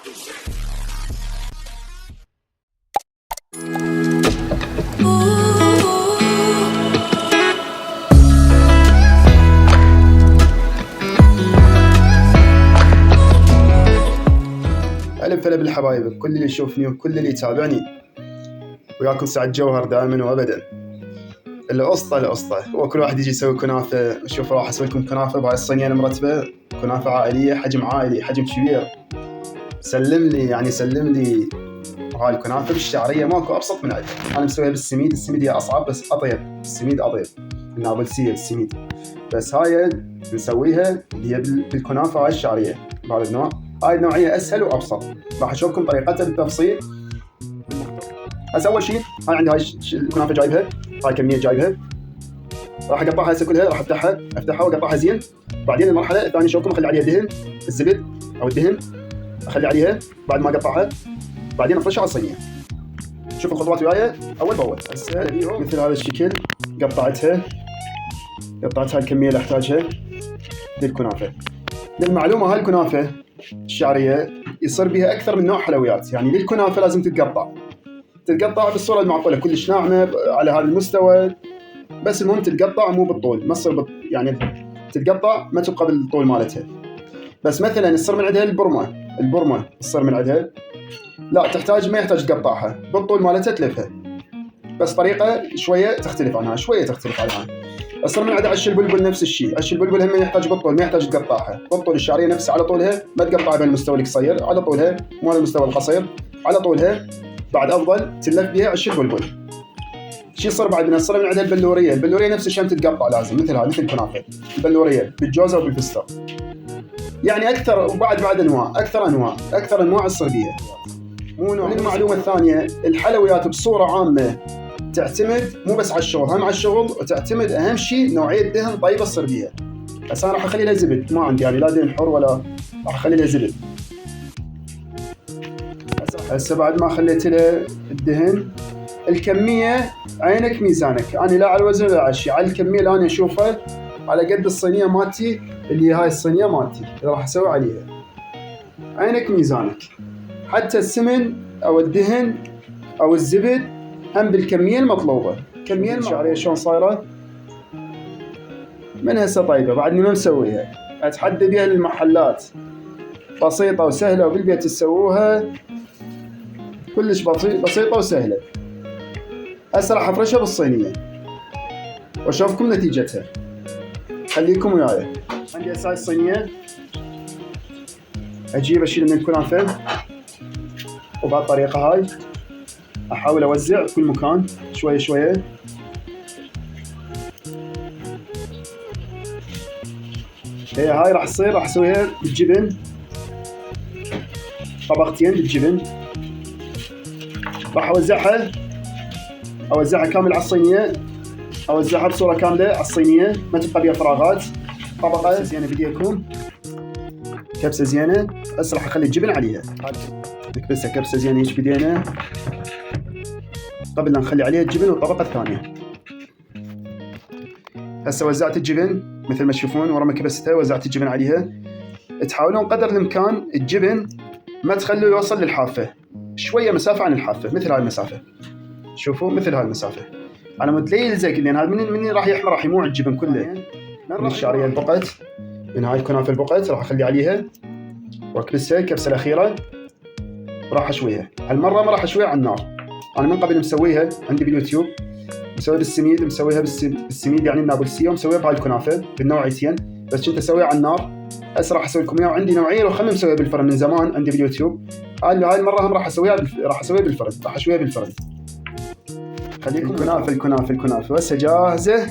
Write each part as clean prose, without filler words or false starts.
ألف هلا بالحبايب، كل اللي يشوفني وكل اللي يتابعني، وياكم سعد جوهر دائما وابدا. القصة هو كل واحد يجي يسوي كنافة. شوف راح اسوي لكم كنافة بهاي الصينية المرتبة، كنافة عائلية، حجم عائلي، حجم كبير. سلم لي وهاي الكنافة بالشعرية ماكو ابسط من عندها. انا مسويها بالسميد، السميد هي اصعب بس اطيب، السميد اطيب، النابلسية بالسميد. بس هاي نسويها اللي هي بالكنافة هاي الشعرية بهذا النوع. هاي النوعية اسهل وابسط، راح اشوفكم طريقتها بالتفصيل. هسه اول شيء هاي عندي هاي الكنافة جايبها، هاي كمية جايبها، راح اقطعها هسه كلها، راح افتحها واقطعها زين. بعدين المرحلة الثانية شوفكم اخلي عليها دهن، الزبد او الدهن اخلي عليها بعد ما اقطعها، بعدين افرشها على الصينية. شوفوا الخطوات وياي اول باول. هسه مثل هذا الشكل قطعتها الكمية اللي احتاجها للكنافة. للمعلومة هاي الكنافة الشعرية يصير بها أكثر من نوع حلويات، يعني للكنافة لازم تتقطع بالصورة المعقولة، كلش ناعمة على هذا المستوى، بس المهم تتقطع مو بالطول، ما تصير يعني تتقطع ما تبقى بالطول مالتها. بس مثلا يصير من عندها البرمة يصير من عندها لا ما يحتاج تقطعها بالطول مالتها، تلفها بس طريقة شوية تختلف عنها. أصلا من عندها عش البلبل نفس الشيء، عش البلبل هم يحتاج بالطول، ما يحتاج تقطعها بالطول. الشعرية نفسها على طولها، ما تقطعها بهالمستوى القصير، على طولها مو على المستوى القصير، على طولها. بعد أفضل تلف بها عش البلبل. شي يصير بعد من من عندها البلورية نفس الشيء تتقطع لازم، مثل الكنافة البلورية بالجوزة وبالفستق. يعني أكثر، وبعد أنواع، أكثر أنواع تصير بيها. مو نوع. المعلومة الثانية، الحلويات بصورة عامة تعتمد مو بس على الشغل، هم على الشغل، وتعتمد أهم شيء نوعية دهن طيبة تصير بيها. بس أنا راح أخلي لها زبد، ما عندي يعني لا دهن حر ولا، راح أخلي لها زبد. هسه بعد ما خليت لها الدهن، الكمية عينك ميزانك. أنا لا على الوزن ولا على الشيء، على الكمية اللي أنا أشوفها على قد الصينية مالتي، اللي هاي الصينية مالتي اللي راح أسوي عليها. عينك ميزانك. حتى السمن أو الدهن أو الزبد هم بالكمية المطلوبة. كمية الشعرية شلون صايرة من هسه طيبة، بعدني ما مسويها، أتحدى بها للمحلات، بسيطة وسهلة، وبالبيت تسووها كلش بسيطة وسهلة. هسه راح أفرشها بالصينية وأشوفكم نتيجتها، خليكم وياي. عندي هسه الصينية، أجيب أشيل من الكنافة، وبهالطريقة هاي أحاول أوزع كل مكان شوية. هاي راح أسويها بالجبن، طبقتين بالجبن. راح أوزعها كامل على الصينية، أوزعها بصورة كاملة على الصينية، ما تبقى بيها فراغات. طبقة زينة بديكم، كبسة زينة. هسه راح أخلي الجبن عليها، نكبسها كبسة زينة هيك بدينا، قبل لا نخلي عليها الجبن والطبقة الثانية. هسه وزعت الجبن مثل ما تشوفون، ورا ما كبستها وزعت الجبن عليها. تحاولون قدر الإمكان الجبن ما تخلوه يوصل للحافة، شوية مسافة عن الحافة، مثل هاي المسافة. شوفوا مثل هاي المسافة، على مود لا يلزق، لأن هذا من راح يحمر، راح يموع الجبن كله. من الشعرية البقت، من هاي الكنافة البقت راح أخلي عليها وأكبسها الكبسة الأخيرة، وراح أشويها. هالمرة ما راح أشويها على النار، أنا من قبل مسويها عندي باليوتيوب، مسويها بالسميد، مسويها بالسميد يعني النابلسية، ومسويها بهاي الكنافة بالنوعيتين، بس كنت أسويها على النار. هسه راح أسوي لكم إياها، وعندي نوعية لو خلني مسويها بالفرن من زمان عندي باليوتيوب. هاي المرة هم راح أسويها بالفرن، راح أشويها بالفرن. خليكم الكنافة وهسه جاهزة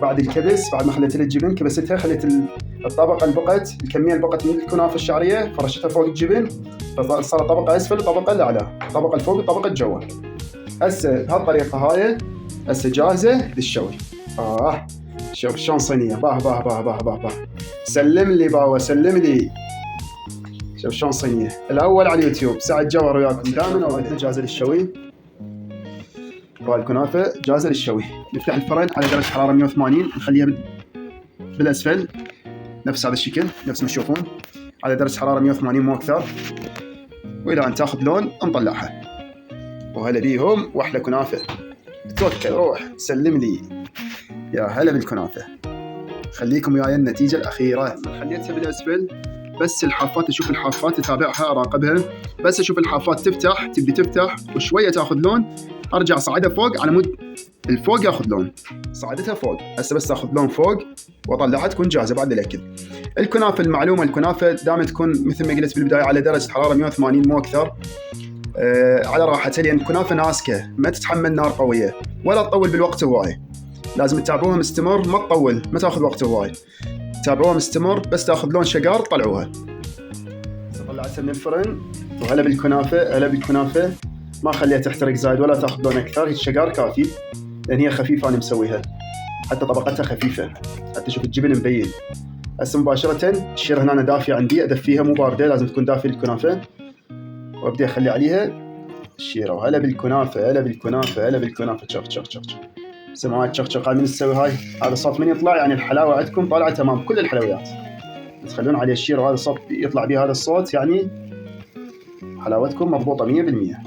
بعد الكبس. بعد ما خليت الجبن كبستها، خليت الطبقة البقت، الكمية البقت من الكنافة الشعرية، فرشتها فوق الجبن، فصار طبقة أسفل وطبقة الأعلى، طبقة الفوق وطبقة جوا. هسه بهالطريقة هاي هسه جاهزة للشوي. شوف شلون صينية، باه سلم لي باوا، سلم لي. شوف شلون صينية. الأول على اليوتيوب سعد جوهر وياكم دائما، وعندنا جاهزة للشوي. الكنافة جاهزة للشوي. نفتح الفرن على درجة حرارة 180، نخليها بالأسفل نفس هذا الشكل، نفس ما تشوفون على درجة حرارة 180 مو أكثر. والى ان تاخذ لون نطلعها. وهلا بيهم واحلى كنافه. توكل روح سلم لي. يا هلا بالكنافه. خليكم وياي النتيجه الاخيره. خليتها بالاسفل بس الحافات، اشوف الحافات اتابعها اراقبها، بس اشوف الحافات تفتح تبدي تفتح وشويه تاخذ لون، ارجع اصعدها فوق على مود الفوق ياخذ لون. صعدتها فوق هسه بس تاخذ لون فوق واطلعها تكون جاهزه بعد الاكل. الكنافه المعلومه الكنافه دائما تكون مثل ما قلت بالبدايه على درجه حراره 180 مو اكثر، على راحتها، لان الكنافه ناسكه ما تتحمل نار قويه ولا تطول بالوقت هواي. لازم تتابعوها مستمر، ما تطول، ما تاخذ وقت هواي، تابعوها مستمر بس تاخذ لون شقار طلعوها. طلعتها من الفرن وهلا بالكنافه. هلا بالكنافه، ما خليها تحترق زايد ولا تاخذ لون اكثر، هي الشقار كافي لان هي خفيفه، انا مسويها حتى طبقتها خفيفه حتى شوف الجبن مبين. هسه مباشره الشير هنا دافيه عندي ادفيها مو بارده، لازم تكون دافيه الكنافه، وابدا اخلي عليها الشيره. وهلا بالكنافه. هلا بالكنافه. هلا بالكنافه. شخ شخ شخ شخ سمعات شخ شخ. من تسوي هاي؟ هذا الصوت من يطلع يعني الحلاوه عندكم طالعه تمام. كل الحلويات تخلون عليه الشيره وهذا الصوت يطلع به هذا الصوت يعني حلاوتكم مضبوطه 100%.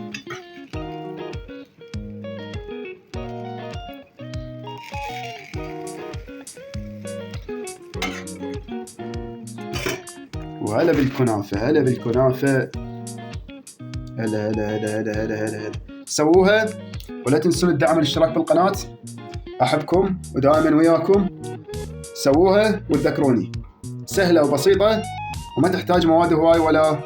وهلا بالكنافه. هلا بالكنافه. هلا هلا هلا هلا هلا هلا. سووها ولا تنسون الدعم والاشتراك بالقناه، احبكم ودائما وياكم. سووها وتذكروني، سهله وبسيطه وما تحتاج مواد هواي ولا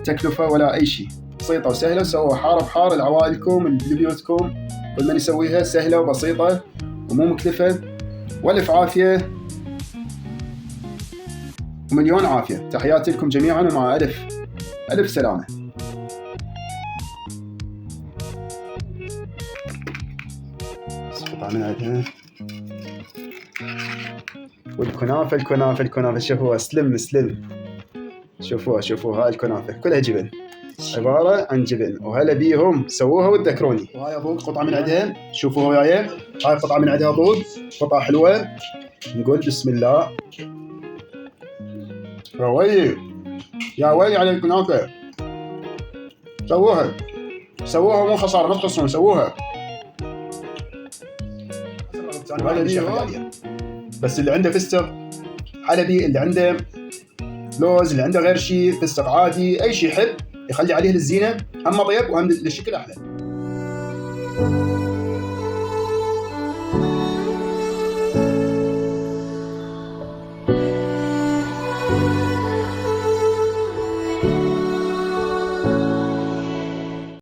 تكلفه ولا اي شيء، بسيطه وسهله. سووها حاره بحاره لعوائلكم لبيوتكم، كل من يسويها سهله وبسيطه ومو مكلفه. والف عافيه ومليون عافيه. تحياتي لكم جميعا ومع الف سلامه. من عندها والكنافه. الكنافه شوفوها سلم. شوفوها هاي الكنافه كلها جبن، عباره عن جبن. وهلا بيهم سووها وتذكروني. وهاي ابوك قطعه من عندها، شوفوها وياي، هاي قطعه من عندها ابوك، قطعه حلوه. نقول بسم الله. يا ويلي على الكنافه. سووها مو خساره، ما تخسرون، سووها. بس اللي عنده فستق حلبي، اللي عنده لوز، اللي عنده غير شيء فستق عادي، اي شيء يحب يخلي عليه للزينه، هم طيب وهم للشكل احلى.